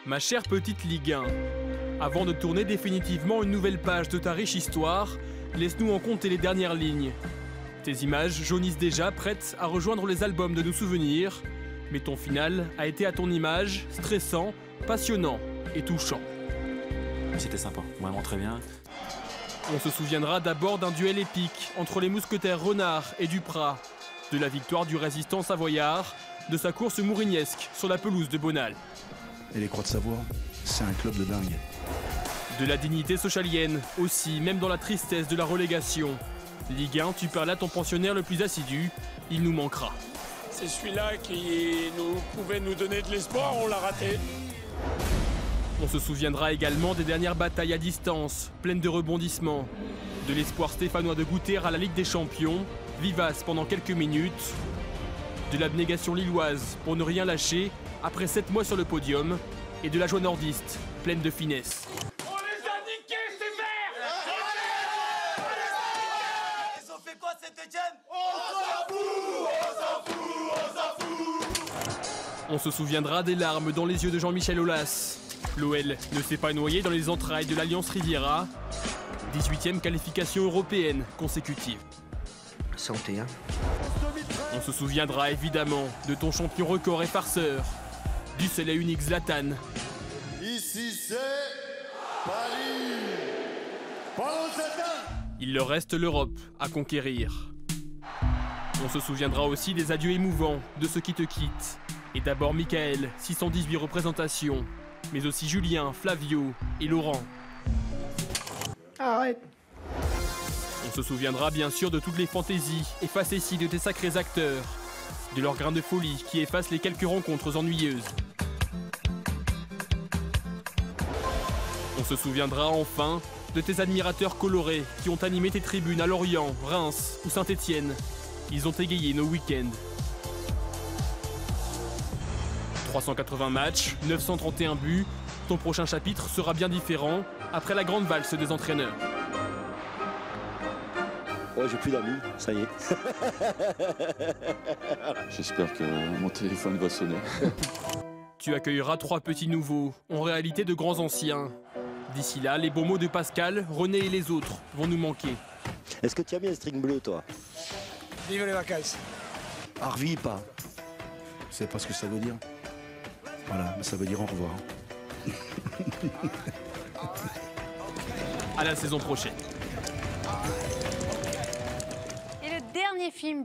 Ma chère petite Ligue 1, avant de tourner définitivement une nouvelle page de ta riche histoire, laisse-nous en compter les dernières lignes. Tes images jaunissent déjà, prêtes à rejoindre les albums de nos souvenirs, mais ton final a été à ton image, stressant, passionnant et touchant. C'était sympa, vraiment très bien. On se souviendra d'abord d'un duel épique entre les mousquetaires Renard et Duprat, de la victoire du résistant savoyard, de sa course mourignesque sur la pelouse de Bonal. Et les Croix de Savoie, c'est un club de dingue. De la dignité sochalienne aussi, même dans la tristesse de la relégation. Ligue 1, tu perds là ton pensionnaire le plus assidu, il nous manquera. C'est celui-là qui pouvait nous donner de l'espoir, on l'a raté. On se souviendra également des dernières batailles à distance, pleines de rebondissements. De l'espoir stéphanois de goûter à la Ligue des Champions, vivace pendant quelques minutes. De l'abnégation lilloise pour ne rien lâcher après 7 mois sur le podium. Et de la joie nordiste, pleine de finesse. On les a niqués, ces merdes! Ils ont fait quoi, Saint-Etienne? On se souviendra des larmes dans les yeux de Jean-Michel Aulas. L'OL ne s'est pas noyé dans les entrailles de l'Alliance Riviera. 18e qualification européenne consécutive. Santé, hein. On se souviendra évidemment de ton champion record et farceur, du seul et unique Zlatan. Ici c'est Paris. Pendant cette heure. Il leur reste l'Europe à conquérir. On se souviendra aussi des adieux émouvants de ceux qui te quittent. Et d'abord Michael, 618 représentations, mais aussi Julien, Flavio et Laurent. Arrête. On se souviendra bien sûr de toutes les fantaisies et facéties de tes sacrés acteurs, de leurs grains de folie qui effacent les quelques rencontres ennuyeuses. On se souviendra enfin de tes admirateurs colorés qui ont animé tes tribunes à Lorient, Reims ou Saint-Étienne. Ils ont égayé nos week-ends. 380 matchs, 931 buts, ton prochain chapitre sera bien différent après la grande valse des entraîneurs. Oh, j'ai plus d'amis, ça y est. J'espère que mon téléphone va sonner. Tu accueilleras 3 petits nouveaux, en réalité de grands anciens. D'ici là, les beaux mots de Pascal, René et les autres vont nous manquer. Est-ce que tu as mis un string bleu, toi? Vive les vacances. Arvi, pas. C'est pas ce que ça veut dire. Voilà, mais ça veut dire au revoir. À la saison prochaine. Et le dernier film de